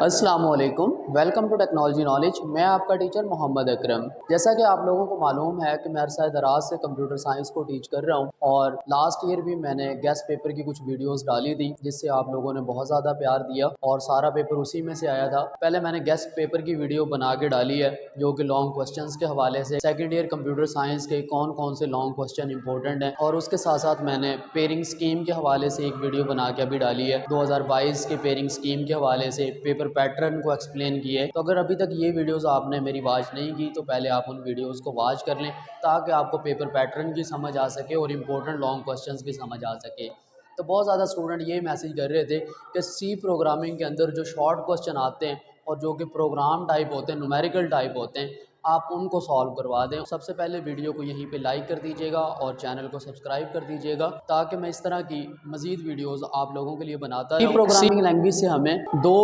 अस्सलामुअलैकुम, welcome to technology knowledge. मैं आपका टीचर मोहम्मद अकरम। जैसा कि आप लोगों को मालूम है कि मैं अरसा दराज से कंप्यूटर साइंस को टीच कर रहा हूं और लास्ट ईयर भी मैंने गेस्ट पेपर की कुछ वीडियोस डाली थी जिससे आप लोगों ने बहुत ज़्यादा प्यार दिया और सारा पेपर उसी में से आया था। पहले मैंने गेस्ट पेपर की वीडियो बना के डाली है जो कि लॉन्ग क्वेश्चन के हवाले से सेकेंड ईयर कंप्यूटर साइंस के कौन कौन से लॉन्ग क्वेश्चन इंपॉर्टेंट हैं, और उसके साथ साथ मैंने पेयरिंग स्कीम के हवाले से एक वीडियो बना के अभी डाली है 2022 के पेयरिंग स्कीम के हवाले से पेपर पैटर्न को एक्सप्लेन किए। तो अगर अभी तक ये वीडियोस आपने मेरी वॉच नहीं की तो पहले आप उन वीडियोस को वॉच कर लें ताकि आपको पेपर पैटर्न की समझ आ सके और इम्पोर्टेंट लॉन्ग क्वेश्चंस की समझ आ सके। तो बहुत ज़्यादा स्टूडेंट ये मैसेज कर रहे थे कि सी प्रोग्रामिंग के अंदर जो शॉर्ट क्वेश्चन आते हैं और जो कि प्रोग्राम टाइप होते हैं, न्यूमेरिकल टाइप होते हैं, आप उनको सॉल्व करवा दें। सबसे पहले वीडियो को यहीं पे लाइक कर दीजिएगा और चैनल को सब्सक्राइब कर दीजिएगा ताकि मैं इस तरह की मज़ीद वीडियोस आप लोगों के लिए बनाता रहूं। प्रोग्रामिंग लैंग्वेज से हमें 2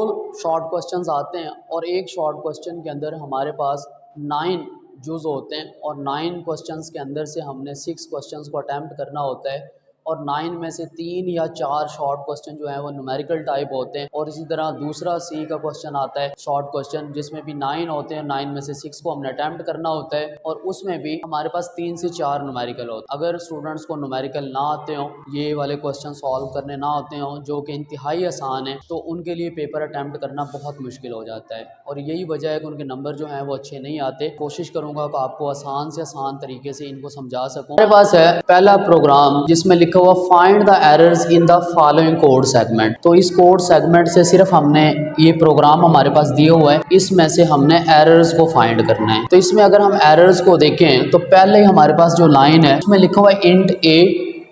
शॉर्ट क्वेश्चंस आते हैं और एक शॉर्ट क्वेश्चन के अंदर हमारे पास 9 जुज़ होते हैं और 9 क्वेश्चंस के अंदर से हमने 6 क्वेश्चंस को अटैम्प्ट करना होता है और 9 में से 3 या 4 शॉर्ट क्वेश्चन जो है वो न्यूमेरिकल टाइप होते हैं। और इसी तरह दूसरा सी का क्वेश्चन आता है शॉर्ट क्वेश्चन जिसमें भी 9 होते हैं, 9 में से 6 को हमने अटैम्प्ट करना होता है और उसमें भी हमारे पास 3 से 4 न्यूमेरिकल होते हैं। अगर स्टूडेंट्स को न्यूमेरिकल ना आते हों, ये वाले क्वेश्चन सॉल्व करने ना आते हों जो कि इंतहाई आसान है, तो उनके लिए पेपर अटैम्प्ट करना बहुत मुश्किल हो जाता है और यही वजह है कि उनके नंबर जो हैं वो अच्छे नहीं आते। कोशिश करूँगा कि आपको आसान से आसान तरीके से इनको समझा सकूँ। हमारे पास है पहला प्रोग्राम जिसमें लिखा हुआ find the errors in the following code segment. तो इस कोड सेगमेंट से सिर्फ हमने ये प्रोग्राम हमारे पास दिया हुआ है, इसमें से हमने एरर्स को फाइंड करना है। तो इसमें अगर हम एरर्स को देखें तो पहले ही हमारे पास जो लाइन है उसमें लिखा हुआ है इंट ए,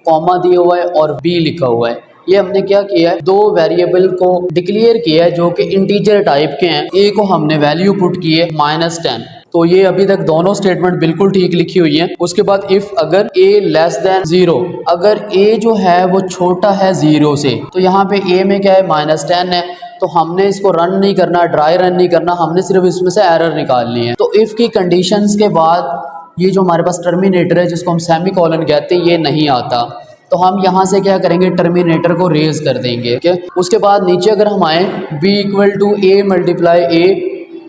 कॉमा दिया हुआ है और बी लिखा हुआ है। ये हमने क्या किया है, 2 वेरिएबल को डिक्लेयर किया है जो कि इंटीजर टाइप के हैं। ए को हमने वैल्यू पुट की है -10। तो ये अभी तक दोनों स्टेटमेंट बिल्कुल ठीक लिखी हुई है। उसके बाद इफ अगर a लेस देन 0, अगर a जो है वो छोटा है 0 से, तो यहाँ पे a में क्या है -10 है, तो हमने इसको रन नहीं करना, ड्राई रन नहीं करना, हमने सिर्फ इसमें से एरर निकालनी है। तो इफ की कंडीशंस के बाद ये जो हमारे पास टर्मिनेटर है जिसको हम सेमी कॉलन कहते हैं, ये नहीं आता। तो हम यहाँ से क्या करेंगे, टर्मिनेटर को रेज कर देंगे। ठीक है, उसके बाद नीचे अगर हम आए b = a मल्टीप्लाई a,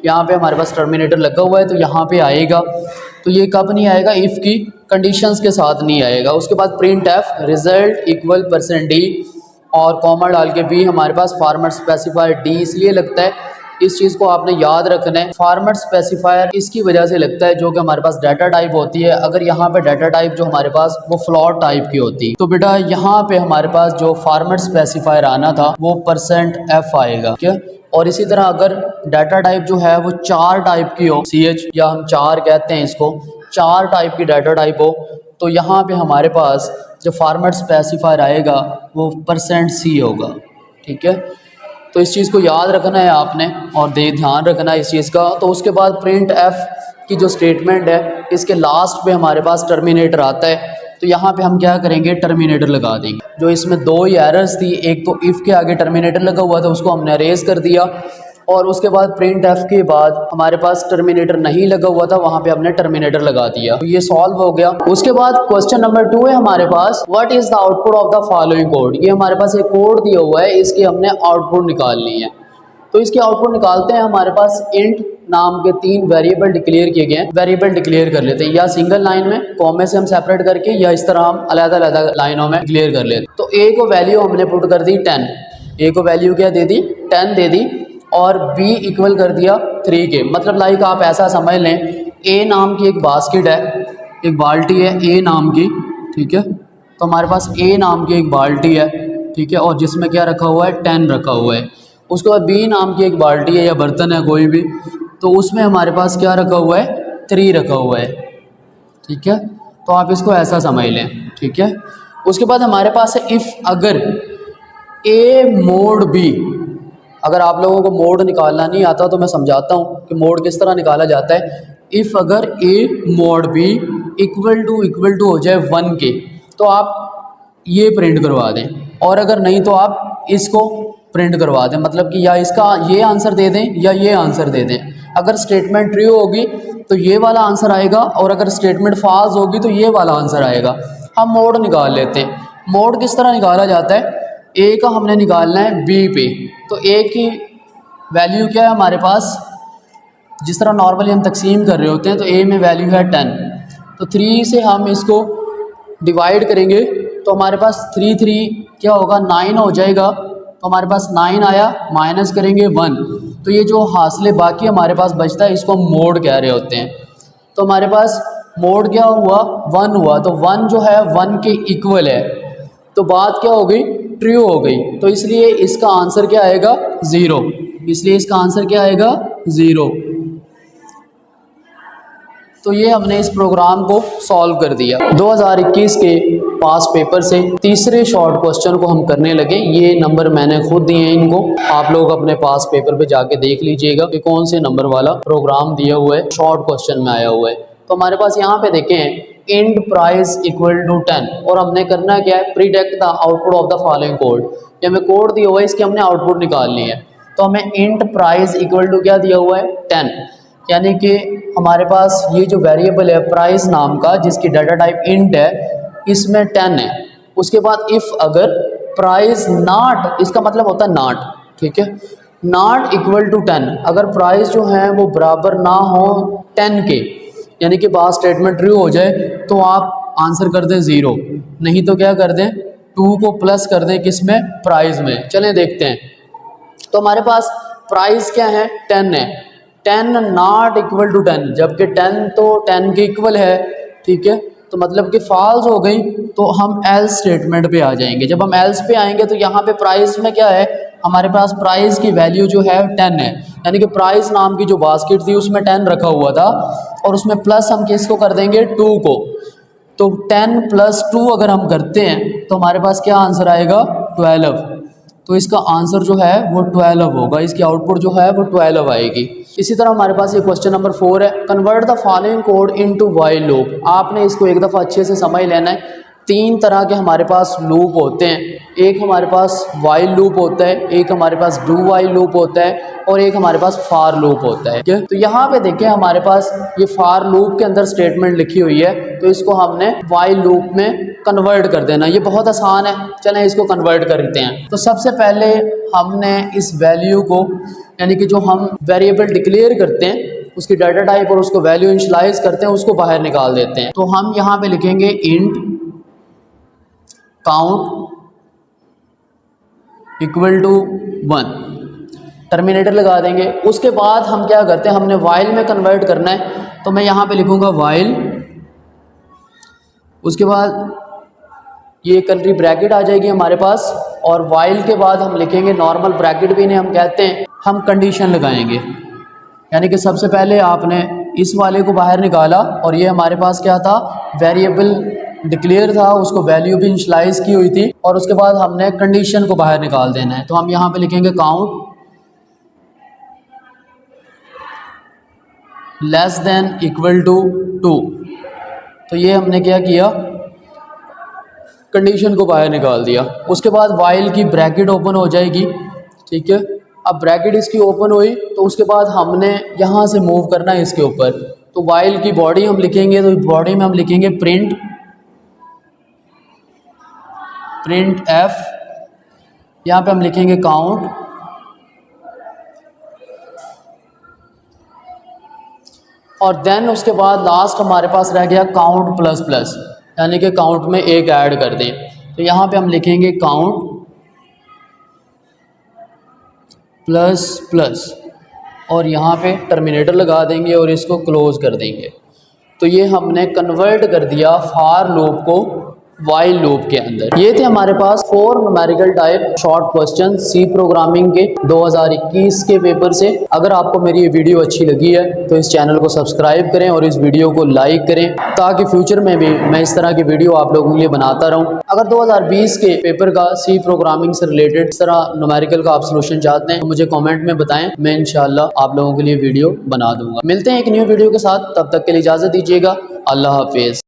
यहाँ पे हमारे पास टर्मिनेटर लगा हुआ है तो यहाँ पे आएगा। तो ये कब नहीं आएगा, इफ़ की कंडीशंस के साथ नहीं आएगा। उसके बाद print F result equal %d और कॉमा डाल के भी हमारे पास फार्मेट स्पेसिफायर d इसलिए लगता है, इस चीज़ को आपने याद रखना है। फार्मेट स्पेसिफायर इसकी वजह से लगता है जो कि हमारे पास डाटा टाइप होती है। अगर यहाँ पे डाटा टाइप जो हमारे पास वो फ्लोट टाइप की होती तो बेटा यहाँ पे हमारे पास जो फार्मेट स्पेसिफायर आना था वो %f आएगा। क्या, और इसी तरह अगर डाटा टाइप जो है वो 4 टाइप की हो, CH या हम 4 कहते हैं इसको, 4 टाइप की डाटा टाइप हो, तो यहाँ पे हमारे पास जो फार्मेट स्पेसिफायर आएगा वो %c होगा। ठीक है, तो इस चीज़ को याद रखना है आपने और ध्यान रखना है इस चीज़ का। तो उसके बाद प्रिंट एफ की जो स्टेटमेंट है इसके लास्ट पे हमारे पास टर्मिनेटर आता है। तो यहाँ पे हम क्या करेंगे, टर्मिनेटर लगा देंगे। जो इसमें 2 ही एरर्स थी, एक तो इफ़ के आगे टर्मिनेटर लगा हुआ था उसको हमने अरेज कर दिया और उसके बाद प्रिंट एफ के बाद हमारे पास टर्मिनेटर नहीं लगा हुआ था, वहाँ पे हमने टर्मिनेटर लगा दिया। तो ये सॉल्व हो गया। उसके बाद क्वेश्चन नंबर 2 है हमारे पास, what is the output of the following code. ये हमारे पास एक कोड दिया हुआ है, इसकी हमने आउटपुट निकालनी है। तो इसकी आउटपुट निकालते हैं। हमारे पास इंट नाम के 3 वेरिएबल डिक्लेयर किए गए हैं। वेरिएबल डिक्लेयर कर लेते हैं या सिंगल लाइन में कॉमे से हम सेपरेट करके, या इस तरह हम अलग-अलग लाइनों में डिक्लेयर कर लेते हैं। तो a को वैल्यू हमने पुट कर दी 10, a को वैल्यू क्या दे दी, 10 दे दी, और b इक्वल कर दिया 3 के। मतलब लाइक आप ऐसा समझ लें, a नाम की एक बास्केट है, एक बाल्टी है a नाम की। ठीक है, तो हमारे पास a नाम की एक बाल्टी है, ठीक है, और जिसमें क्या रखा हुआ है, 10 रखा हुआ है। उसके बाद b नाम की एक बाल्टी है या बर्तन है कोई भी, तो उसमें हमारे पास क्या रखा हुआ है, 3 रखा हुआ है। ठीक है, तो आप इसको ऐसा समझ लें। ठीक है, उसके बाद हमारे पास है इफ़ अगर a मोड b। अगर आप लोगों को मोड निकालना नहीं आता तो मैं समझाता हूँ कि मोड किस तरह निकाला जाता है। इफ़ अगर a mod b equal to हो जाए 1 के, तो आप ये प्रिंट करवा दें, और अगर नहीं तो आप इसको प्रिंट करवा दें। मतलब कि या इसका ये आंसर दे दें या ये आंसर दे दें। अगर स्टेटमेंट ट्रू होगी तो ये वाला आंसर आएगा, और अगर स्टेटमेंट फॉल्स होगी तो ये वाला आंसर आएगा। हम मोड निकाल लेते हैं। मोड किस तरह निकाला जाता है, ए का हमने निकालना है बी पे, तो ए की वैल्यू क्या है हमारे पास, जिस तरह नॉर्मली हम तकसीम कर रहे होते हैं, तो ए में वैल्यू है 10, तो 3 से हम इसको डिवाइड करेंगे तो हमारे पास 3 3 क्या होगा 9 हो जाएगा, तो हमारे पास 9 आया, माइनस करेंगे 1, तो ये जो हासिल बाकी हमारे पास बचता है इसको हम मोड कह रहे होते हैं। तो हमारे पास मोड क्या हुआ 1 हुआ, तो 1 जो है 1 के इक्वल है, तो बात क्या हो गई ट्रू हो गई, तो इसलिए इसका आंसर क्या आएगा 0, इसलिए इसका आंसर क्या आएगा 0। तो ये हमने इस प्रोग्राम को सॉल्व कर दिया। 2021 के पास पेपर से तीसरे शॉर्ट क्वेश्चन को हम करने लगे। ये नंबर मैंने खुद दिए हैं इनको, आप लोग अपने पास पेपर पे जाके देख लीजिएगा कि कौन से नंबर वाला प्रोग्राम दिया हुआ है, शॉर्ट क्वेश्चन में आया हुआ है। तो हमारे पास यहाँ पे देखें इंट प्राइस इक्वल टू 10, और हमने करना क्या है predict the output of the following code. ये हमें कोड दिया हुआ है, इसकी हमने आउटपुट निकालनी है। तो हमें इंट प्राइस इक्वल टू क्या दिया हुआ है 10, यानी कि हमारे पास ये जो वेरिएबल है प्राइस नाम का जिसकी डाटा टाइप इंट है, इसमें 10 है। उसके बाद इफ़ अगर प्राइस नॉट, इसका मतलब होता है नॉट, ठीक है, नॉट इक्वल टू 10, अगर प्राइस जो है वो बराबर ना हो 10 के, यानी कि बात स्टेटमेंट ट्रू हो जाए, तो आप आंसर कर दें 0, नहीं तो क्या कर दें 2 को प्लस कर दें किस में, प्राइस में। चलें देखते हैं। तो हमारे पास प्राइस क्या है 10 है, 10 नॉट इक्वल टू 10, जबकि 10 तो 10 के इक्वल है, ठीक है, तो मतलब कि फॉल्स हो गई, तो हम एल्स स्टेटमेंट पे आ जाएंगे। जब हम एल्स पे आएंगे तो यहाँ पे प्राइस में क्या है, हमारे पास प्राइस की वैल्यू जो है 10 है, यानी कि प्राइस नाम की जो बास्केट थी उसमें 10 रखा हुआ था, और उसमें प्लस हम किसको कर देंगे 2 को, तो 10 + 2 अगर हम करते हैं तो हमारे पास क्या आंसर आएगा 12। तो इसका आंसर जो है वो 12 होगा, इसकी आउटपुट जो है वो 12 आएगी। इसी तरह हमारे पास ये क्वेश्चन नंबर 4 है, convert the following code into while loop. आपने इसको एक दफ़ा अच्छे से समझ लेना है। 3 तरह के हमारे पास लूप होते हैं, एक हमारे पास व्हाइल लूप होता है, एक हमारे पास डू व्हाइल लूप होता है, और एक हमारे पास फार लूप होता है। तो यहाँ पे देखिए हमारे पास ये फार लूप के अंदर स्टेटमेंट लिखी हुई है, तो इसको हमने व्हाइल लूप में कन्वर्ट कर देना। ये बहुत आसान है, चलें इसको कन्वर्ट करते हैं। तो सबसे पहले हमने इस वैल्यू को, यानी कि जो हम वेरिएबल डिक्लेयर करते हैं उसकी डाटा टाइप और उसको वैल्यू इनिशियलाइज करते हैं, उसको बाहर निकाल देते हैं। तो हम यहाँ पे लिखेंगे int count equal to 1, terminator लगा देंगे। उसके बाद हम क्या करते हैं, हमने वाइल में कन्वर्ट करना है, तो मैं यहाँ पे लिखूँगा वाइल, उसके बाद ये कर्ली ब्रैकेट आ जाएगी हमारे पास, और वाइल के बाद हम लिखेंगे नॉर्मल ब्रैकेट भी इन्हें हम कहते हैं, हम कंडीशन लगाएंगे, यानी कि सबसे पहले आपने इस वाले को बाहर निकाला, और ये हमारे पास क्या था वेरिएबल डिक्लेयर था, उसको वैल्यू भी इनिशियलाइज की हुई थी, और उसके बाद हमने कंडीशन को बाहर निकाल देना है। तो हम यहाँ पे लिखेंगे count less than equal to 2, तो ये हमने क्या किया कंडीशन को बाहर निकाल दिया। उसके बाद वाइल की ब्रैकेट ओपन हो जाएगी, ठीक है। अब ब्रैकेट इसकी ओपन हुई तो उसके बाद हमने यहाँ से मूव करना है इसके ऊपर, तो वाइल की बॉडी हम लिखेंगे, तो बॉडी में हम लिखेंगे प्रिंट f, यहाँ पे हम लिखेंगे काउंट, और देन उसके बाद लास्ट हमारे पास रह गया काउंट प्लस प्लस, यानी कि काउंट में एक ऐड कर दें। तो यहाँ पे हम लिखेंगे काउंट प्लस प्लस, और यहाँ पे टर्मिनेटर लगा देंगे और इसको क्लोज कर देंगे। तो ये हमने कन्वर्ट कर दिया फार लूप को वाइल लूप के अंदर। ये थे हमारे पास 4 numerical type short question C programming के 2021 के पेपर से। अगर आपको मेरी ये वीडियो अच्छी लगी है तो इस चैनल को सब्सक्राइब करें और इस वीडियो को लाइक करें, ताकि फ्यूचर में भी मैं इस तरह की वीडियो आप लोगों के लिए बनाता रहूं। अगर 2020 के पेपर का सी प्रोग्रामिंग से रिलेटेड इस तरह न्यूमेरिकल का आप सोल्यूशन चाहते हैं तो मुझे कॉमेंट में बताएं, मैं इंशाल्लाह आप लोगों के लिए वीडियो बना दूंगा। मिलते हैं एक न्यू वीडियो के साथ, तब तक के लिए इजाज़त दीजिएगा। अल्लाह हाफिज़।